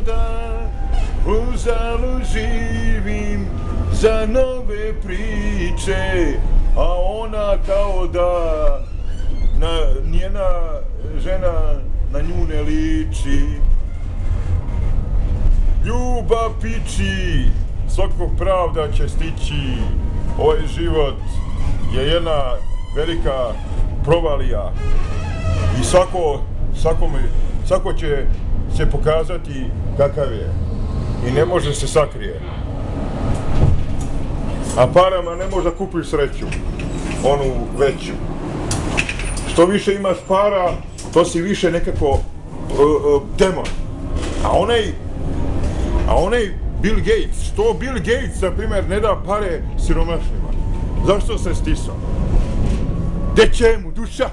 da u zalu živim za nove priče, a ona kao da njena žena na nju ne liči. Ljubav piči, svakog pravda će stići. Ovaj život je jedna velika provalija i svako će se pokazati kakav je i ne može se sakrije. A parama ne možeš da kupiš sreću, onu veću. Što više imaš para, to si više nekako demon. A onaj Bill Gates, što Bill Gates, na primjer, ne da pare siromašnima? Zašto se stisao? Gde će mu duša?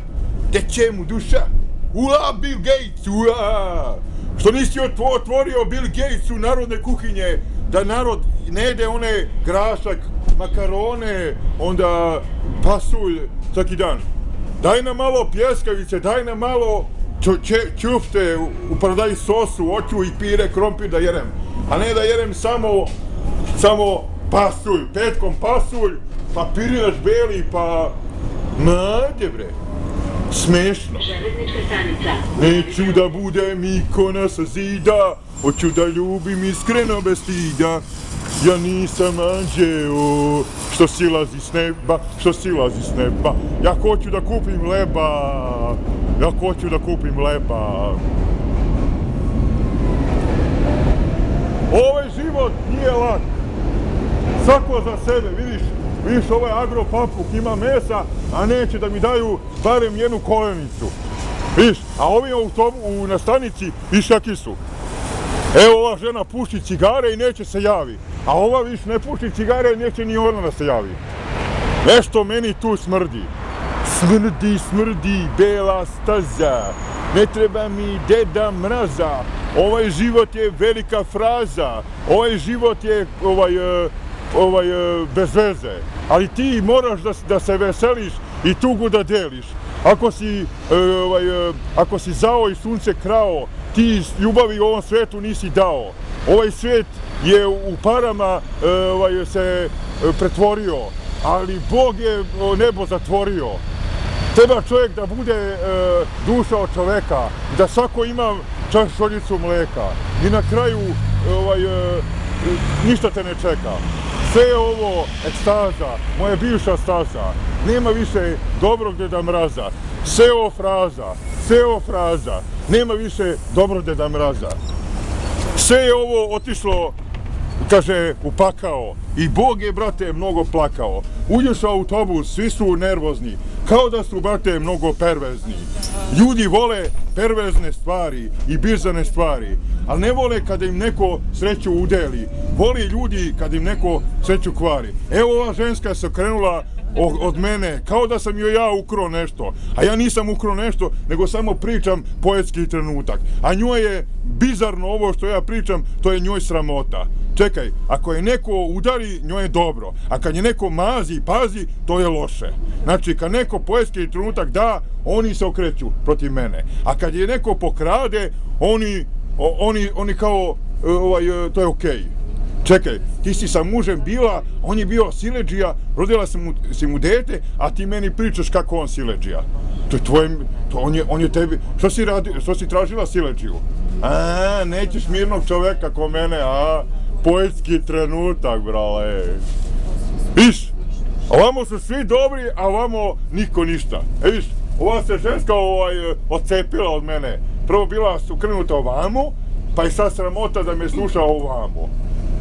Gde će mu duša? Ula, Bill Gates, ula! Što nisi otvorio Bill Gates u narodne kuhinje, da narod ne jede one grašak, makarone, onda pasulj svaki dan. Daj nam malo pljeskavice, daj nam malo ćufte u paradajz sosu, hoću i pire, krompir da jedem. A ne da jedem samo pasulj, petkom pasulj, pa pirinač beli, pa... Made bre, smešno. Železnička stanica. Neću da budem ikona sa zida, hoću da ljubim iskreno bez stida. Ja nisam anđeo što silazi s neba, ja hoću da kupim leba, Ovaj život nije lak, svako za sebe, vidiš ovaj agropapuk ima mesa, a neće da mi daju barem jednu kolenicu, vidiš, a ovi na stanici, vidiš kakvi su. Evo ova žena puši cigare i neće se javi, a ova viš ne puši cigare i neće ni ona da se javi. Nešto meni tu smrdi. Smrdi, bela staza, ne treba mi Deda Mraza, ovaj život je velika fraza, ovaj život je bez veze, ali ti moraš da se veseliš i tugu da deliš. Ako si zao i sunce krao, ti ljubavi u ovom svetu nisi dao. Ovaj svet je u parama se pretvorio, ali Bog je nebo zatvorio. Treba čovjek da bude duša od čoveka, da svako ima čašoljicu mleka i na kraju ništa te ne čeka. Sve je ovo ekstaza, moja bivša staza, nema više dobrog Deda Mraza. Sve ovo fraza, nema više dobrog Deda Mraza. Sve je ovo otišlo, kaže, u pakao i Bog je, brate, mnogo plakao. Uđeš u autobus, svi su nervozni, kao da su, brate, mnogo perverzni. Ljudi vole perverzne stvari i bizarne stvari, ali ne vole kada im neko sreću udeli. Voli ljudi kada im neko sreću kvari. Evo ova ženska se krenula od mene, kao da sam joj ja ukrao nešto. A ja nisam ukrao nešto, nego samo pričam poetski trenutak. A njoj je bizarno ovo što ja pričam, to je njoj sramota. Čekaj, ako je neko udari, njoj je dobro. A kad je neko mazi i pazi, to je loše. Znači, kad neko poetski trenutak da, oni se okreću protiv mene. A kad je neko pokrade, oni kao, to je okej. Čekaj, ti si sa mužem bila, on je bio siledžija, rodila si mu dete, a ti meni pričaš kako on siledžija. To je tvoje, on je tebi, što si tražila siledžiju? A, nećeš mirnog čoveka ko mene, a, poetski trenutak, brale. Viš, ovamo su svi dobri, a ovamo niko ništa. Viš, ova se ženska odcepila od mene. Prvo bila ukrenuta ovamo, pa je sad sramota da me sluša ovamo.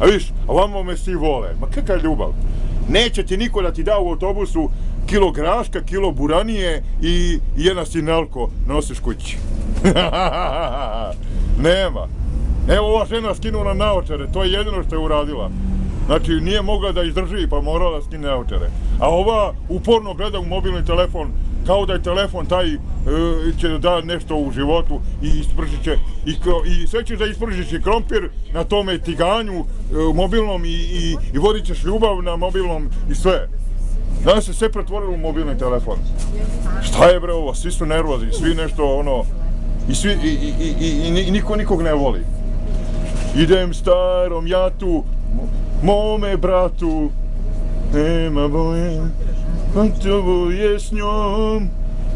A viš, ovamo me svi vole. Ma kakva je ljubav? Neće ti niko da ti da u autobusu kilo graška, kilo buranije i jedna sinelko nosiš kući. Nema. Evo ova žena skinula naočare, to je jedino što je uradila. Znači nije mogla da izdrži pa morala da skine naočare. A ova uporno gleda u mobilni telefon, kao da je telefon taj će da da nešto u životu i ispržit će, i sve ćeš da ispržiš i krompir na tome tiganju mobilnom i vodit ćeš ljubav na mobilnom i sve. Danas se sve pretvorilo u mobilni telefon. Šta je bre ovo, svi su nervozni, svi nešto i niko nikog ne voli. idem starom jatu, mome bratu, nema boje, gotovo je s njom,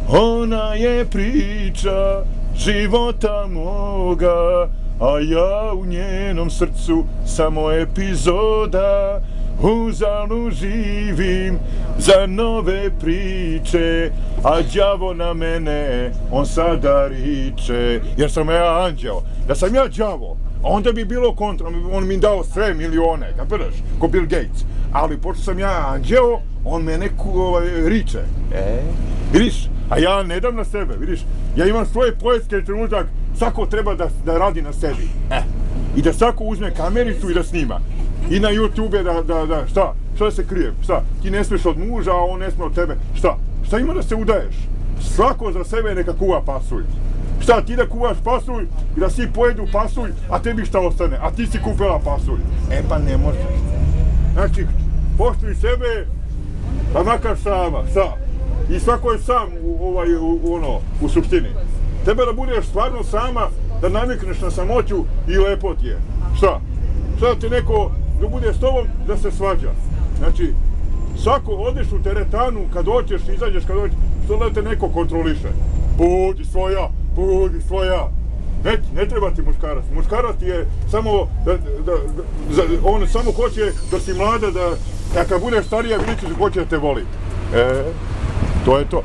ona je priča života moga, a ja u njenom srcu samo epizoda, uzalu živim za nove priče, a đavo na mene, on sada riče, jer sam ja anđeo. Da sam ja đavo, onda bi bilo kontra, on mi dao sve milione, kapiraš, ko Bill Gates. Ali pošto sam ja anđeo, on mene riče. Vidiš, a ja ne dam na sebe, vidiš, ja imam svoje poetske trenutak, svako treba da radi na sebi. I da svako uzme kamericu i da snima. I na YouTube šta da se krijem, šta, ti ne smiješ od muža, a on ne smije od tebe, šta ima da se udaješ? Svako za sebe neka kuva pasulj. Šta, ti da kuvaš pasulj i da svi pojedu pasulj, a tebi šta ostane, a ti si kupila pasulj. Pa ne možeš. Znači, poštuj sebe, pa makar sama, I svako je sam u suštini. Treba da budeš stvarno sama, da navikneš na samoću i lepo ti je. Šta da te neko da bude s tobom, da se svađa. Znači, svako odeš u teretanu, kad hoćeš, izađeš kad hoćeš, što da te neko kontroliše. Budi svoja. Ne treba ti muškarac. Muškarac ti je samo, on samo hoće da si mlada, da kad budeš starija vidit ćeš hoće da te voli. To je to.